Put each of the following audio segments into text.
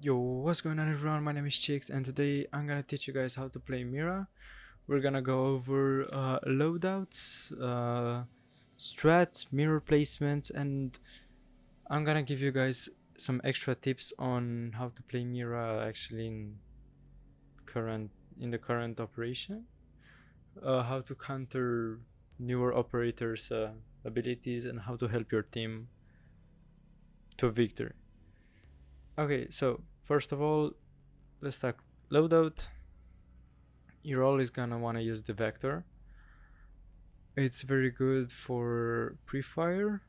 Yo, what's going on everyone? My name is Chicks and today I'm gonna teach you guys how to play Mira. We're gonna go over loadouts, strats, mirror placements, and I'm gonna give you guys some extra tips on how to play Mira actually in the current operation. How to counter newer operators' abilities and how to help your team to victory. Okay, so first of all, let's talk loadout. You're always gonna want to use the vector. It's very good for pre-fire.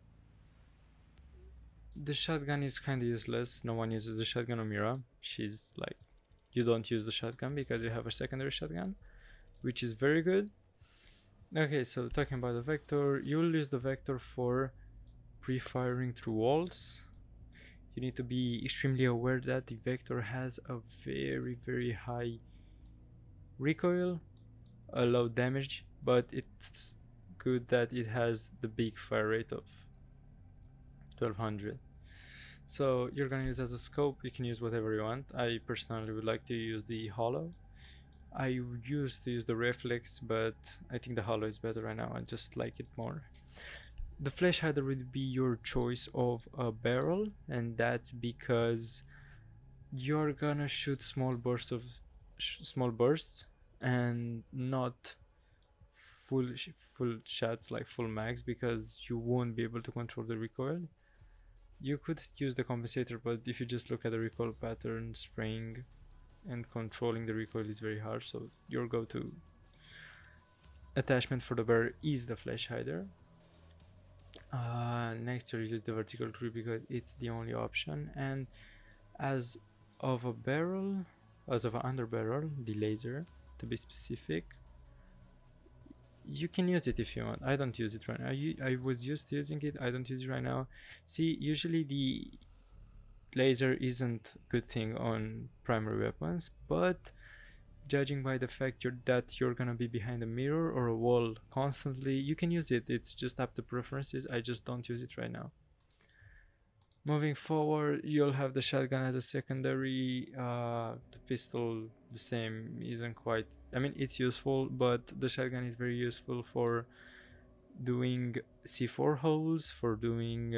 The shotgun is kind of useless. No one uses the shotgun on Mira. She's like, you don't use the shotgun because you have a secondary shotgun, which is very good. Okay, so talking about the vector, you'll use the vector for pre-firing through walls. You need to be extremely aware that the vector has a very high recoil, a low damage, but it's good that it has the big fire rate of 1200. So you're gonna use as a scope. You can use whatever you want. I personally would like to use the hollow. I used to use the reflex, but I think the hollow is better right now. I just like it more. The flash hider would be your choice of a barrel, and that's because you're gonna shoot small bursts and not full shots like full mags, because you won't be able to control the recoil. You could use the compensator, but if you just look at the recoil pattern, spraying and controlling the recoil is very hard, so your go-to attachment for the barrel is the flash hider. Next, you use the vertical grip because it's the only option, and as of an underbarrel, the laser to be specific, you can use it if you want. I don't use it right now. I was used to using it. I don't use it right now. See, usually the laser isn't a good thing on primary weapons, but judging by the fact that you're gonna be behind a mirror or a wall constantly, you can use it. It's just up to preferences. I just don't use it right now. Moving forward, you'll have the shotgun as a secondary. The pistol, the same, isn't quite, I mean, it's useful, but the shotgun is very useful for doing C4 holes, for doing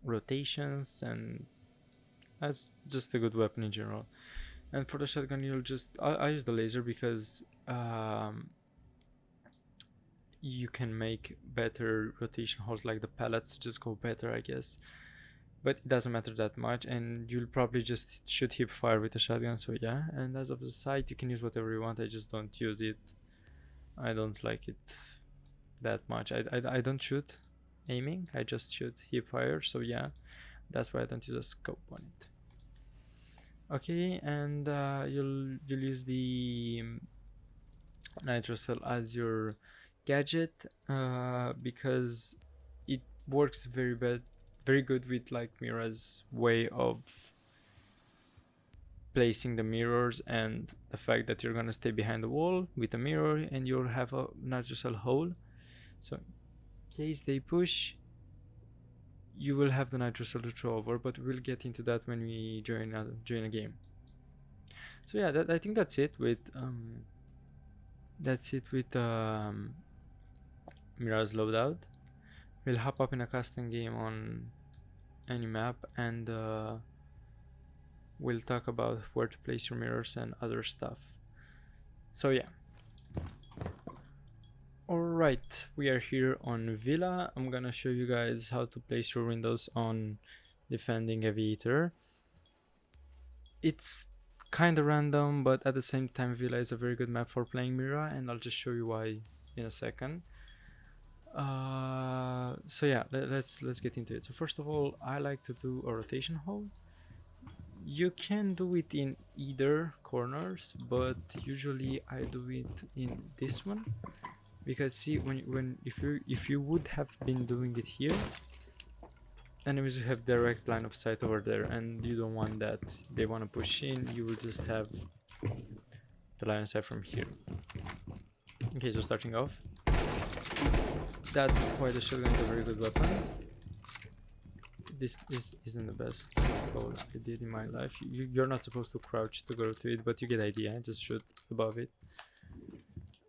rotations, and that's just a good weapon in general. And for the shotgun, you'll just, I use the laser because you can make better rotation holes, like the pellets just go better, I guess. But it doesn't matter that much, and you'll probably just shoot hip fire with a shotgun, so yeah. And as of the sight, you can use whatever you want. I just don't use it. I don't like it that much. I don't shoot aiming, I just shoot hip fire, so yeah, that's why I don't use a scope on it. Okay, and you'll use the nitro cell as your gadget because it works very good with like Mira's way of placing the mirrors, and the fact that you're gonna stay behind the wall with a mirror and you'll have a nitro cell hole, so in case they push, you will have the nitro cell to throw over, but we'll get into that when we join a game. So yeah, I think that's it with Mira's loadout. We'll hop up in a custom game on any map, and we'll talk about where to place your mirrors and other stuff. So yeah. Alright, we are here on Villa. I'm gonna show you guys how to place your windows on defending Aviator. It's kinda random, but at the same time Villa is a very good map for playing Mira, and I'll just show you why in a second. So yeah, let's get into it. So first of all, I like to do a rotation hole. You can do it in either corners, but usually I do it in this one, because see, if you would have been doing it here, enemies have direct line of sight over there, and you don't want that. They want to push in, you will just have the line of sight from here. Okay, so starting off, that's why the shotgun is a very good weapon. This isn't the best. Well, I did in my life. You're not supposed to crouch to go to it, but you get the idea. Just shoot above it.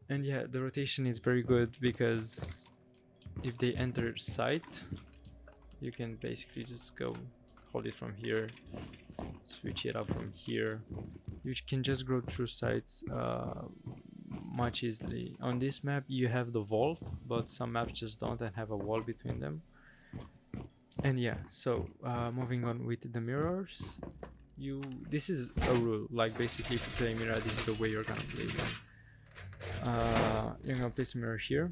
And yeah, the rotation is very good because if they enter sight, you can basically just go hold it from here, switch it up from here. You can just go through sights much easily. On this map you have the vault, but some maps just don't and have a wall between them. And yeah, so moving on with the mirrors, this is a rule, like basically if you play Mira, this is the way you're gonna place them. You're gonna place a mirror here.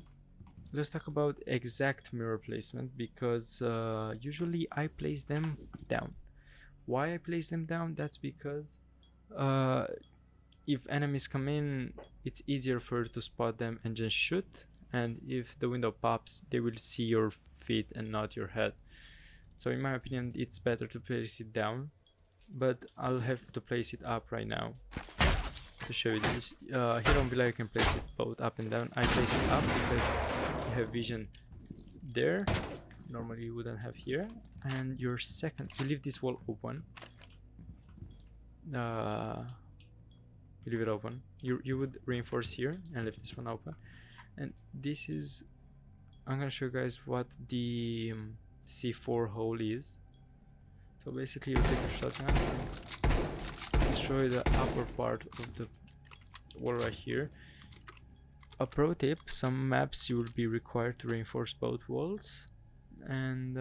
Let's talk about exact mirror placement, because usually I place them down. Why I place them down? That's because if enemies come in, it's easier for you to spot them and just shoot, and if the window pops, they will see your feet and not your head. So in my opinion, it's better to place it down, but I'll have to place it up right now to show you this. Here on Villa you can place it both up and down. I place it up because you have vision there, normally you wouldn't have here. And your second, you leave this wall open, you leave it open, you would reinforce here and leave this one open. And this is, I'm gonna show you guys what the C4 hole is. So basically you take a shotgun and destroy the upper part of the wall right here. A pro tip, some maps you will be required to reinforce both walls, and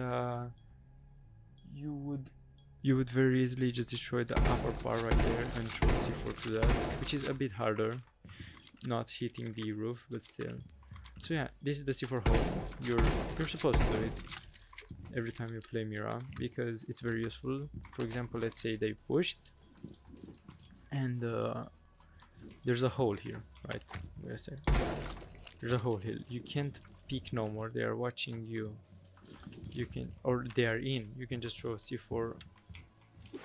you would very easily just destroy the upper part right there and throw C4 through that, which is a bit harder, not hitting the roof, but still. So yeah, this is the C4 hole. You're supposed to do it every time you play Mira because it's very useful. For example, let's say they pushed and there's a hole here, right? Wait a sec. There's a hole here. You can't peek no more. They are watching you. You can, or they are in. You can just throw C4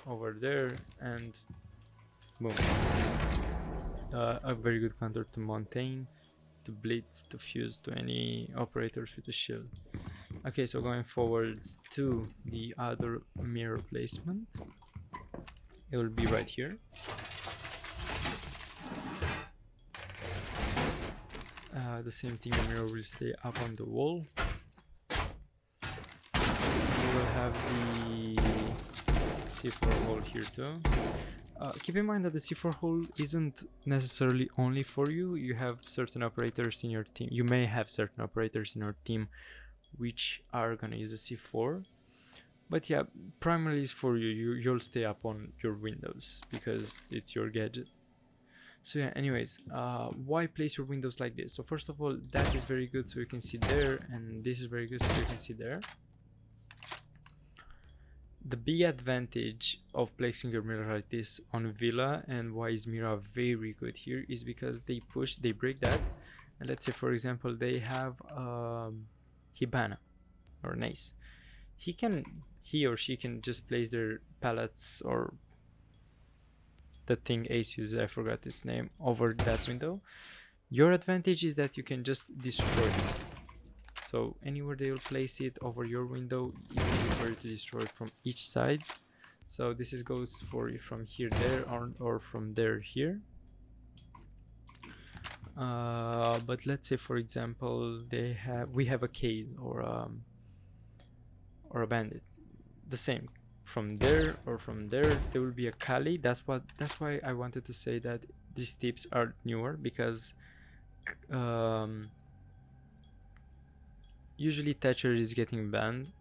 over there and boom. A very good counter to Montaigne, to Blitz, to Fuse, to any operators with a shield. Okay, so going forward to the other mirror placement, it will be right here. The same thing, the mirror will stay up on the wall. You will have the C4 hole here too. Keep in mind that the C4 hole isn't necessarily only for you. You have certain operators in your team. You may have certain operators in your team which are gonna use a C4. But yeah, primarily is for you. You'll stay up on your windows because it's your gadget. So yeah, anyways, why place your windows like this? So first of all, that is very good so you can see there, and this is very good so you can see there. The big advantage of placing your mirror like this on Villa, and why is Mira very good here, is because they break that, and let's say for example they have Hibana or an Ace. He or she can just place their pallets or the thing Ace uses, I forgot its name, over that window. Your advantage is that you can just destroy it. So anywhere they will place it over your window, it's easy for you to destroy it from each side. So this goes for you from here there or from there here. But let's say for example we have a Cade or a bandit. The same. From there or from there will be a Kali. That's why I wanted to say that these tips are newer, because usually Thatcher is getting banned,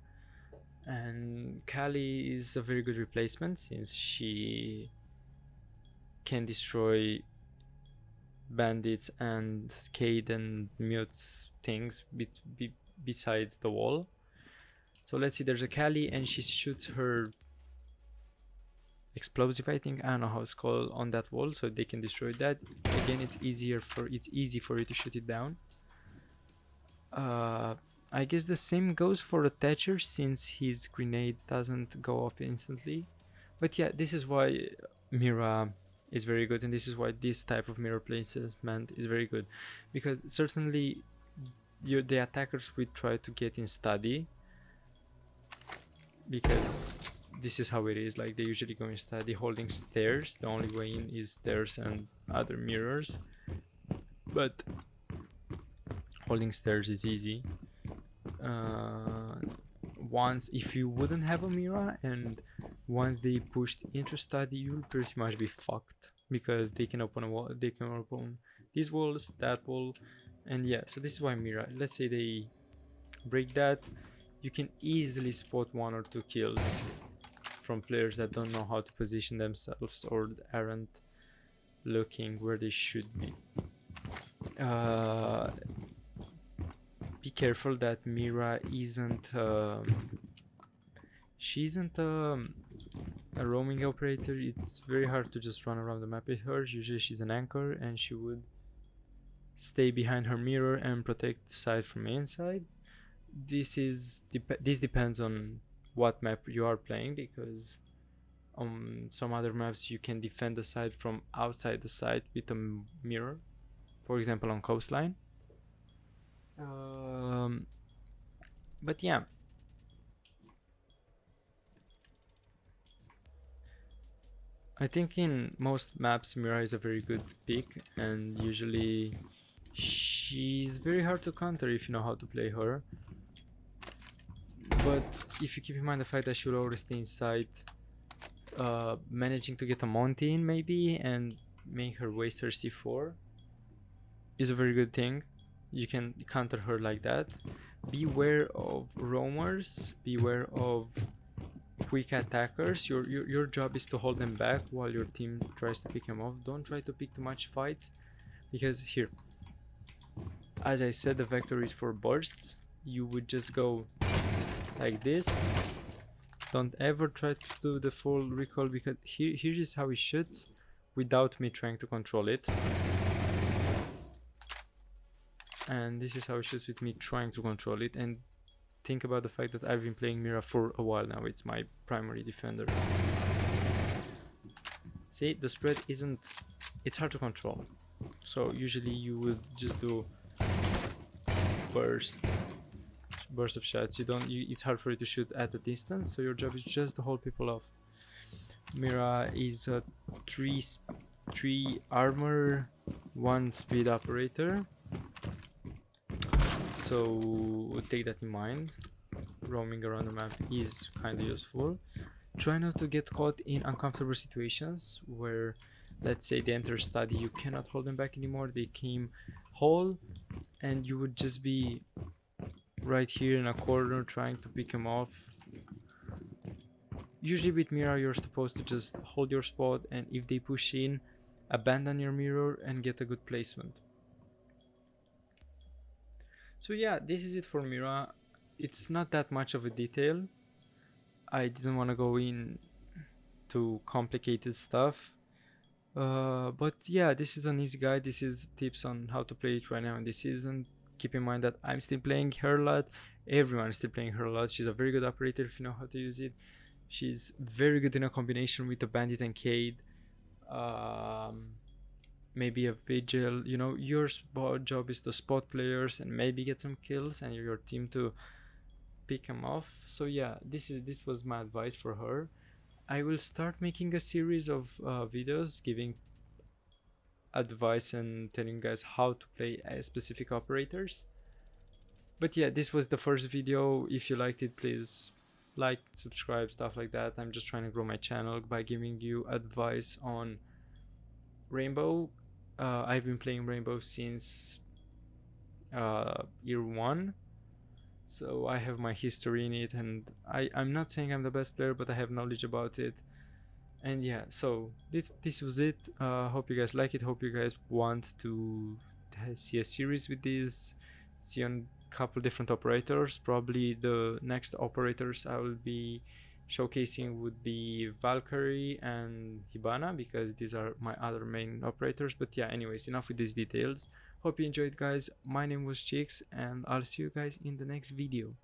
and Kali is a very good replacement since she can destroy bandits and Cade and mutes things besides the wall. So let's see, there's a Kali and she shoots her explosive, I think, I don't know how it's called, on that wall, so they can destroy that. Again, it's easy for you to shoot it down. I guess the same goes for a Thatcher since his grenade doesn't go off instantly. But yeah, this is why Mira is very good, and this is why this type of mirror placement is very good, because certainly the attackers will try to get in study, because this is how it is. Like, they usually go in study holding stairs. The only way in is stairs and other mirrors, but holding stairs is easy. Once, if you wouldn't have a Mira, and once they pushed into study, you'll pretty much be fucked, because they can open a wall, they can open these walls, that wall, and yeah. So this is why Mira, let's say they break that, you can easily spot 1 or 2 kills from players that don't know how to position themselves or aren't looking where they should be. Be careful that Mira isn't she isn't a roaming operator. It's very hard to just run around the map with her. Usually she's an anchor, and she would stay behind her mirror and protect the side from inside. This depends on what map you are playing, because on some other maps you can defend the side from outside the side with a mirror, for example on Coastline. But yeah, I think in most maps Mira is a very good pick, and usually she's very hard to counter if you know how to play her. But if you keep in mind the fact that she will always stay inside, managing to get a Monty in maybe and make her waste her C4 is a very good thing. You can counter her like that. Beware of roamers, beware of quick attackers. Your job is to hold them back while your team tries to pick them off. Don't try to pick too much fights, because here, as I said, the vector is for bursts. You would just go like this. Don't ever try to do the full recoil, because here is how he shoots without me trying to control it. And this is how it shoots with me trying to control it. And think about the fact that I've been playing Mira for a while now. It's my primary defender. See, the spread isn't, it's hard to control. So usually you would just do burst of shots. It's hard for you to shoot at a distance, so your job is just to hold people off. Mira is a 3 armor, 1 speed operator, so take that in mind. Roaming around the map is kind of useful. Try not to get caught in uncomfortable situations where, let's say, they enter study, you cannot hold them back anymore, they came whole, and you would just be right here in a corner trying to pick them off. Usually with Mira you're supposed to just hold your spot, and if they push in, abandon your mirror and get a good placement. So yeah, this is it for Mira. It's not that much of a detail. I didn't want to go in to complicated stuff, but yeah, this is an easy guide. This is tips on how to play it right now in this season. Keep in mind that I'm still playing her a lot. Everyone is still playing her a lot. She's a very good operator if you know how to use it. She's very good in a combination with the Bandit and Cade. Maybe a Vigil. You know, your job is to spot players and maybe get some kills, and your team to pick them off. So yeah, this was my advice for her. I will start making a series of videos giving advice and telling you guys how to play specific operators. But yeah, this was the first video. If you liked it, please like, subscribe, stuff like that. I'm just trying to grow my channel by giving you advice on Rainbow. I've been playing Rainbow since year 1, so I have my history in it, and I'm not saying I'm the best player, but I have knowledge about it. And yeah, so this was it. Hope you guys like it. Hope you guys want to see a series with this, see on a couple different operators. Probably the next operators I will be showcasing would be Valkyrie and Hibana, because these are my other main operators. But yeah, anyways, enough with these details. Hope you enjoyed, guys. My name was Chicks, and I'll see you guys in the next video.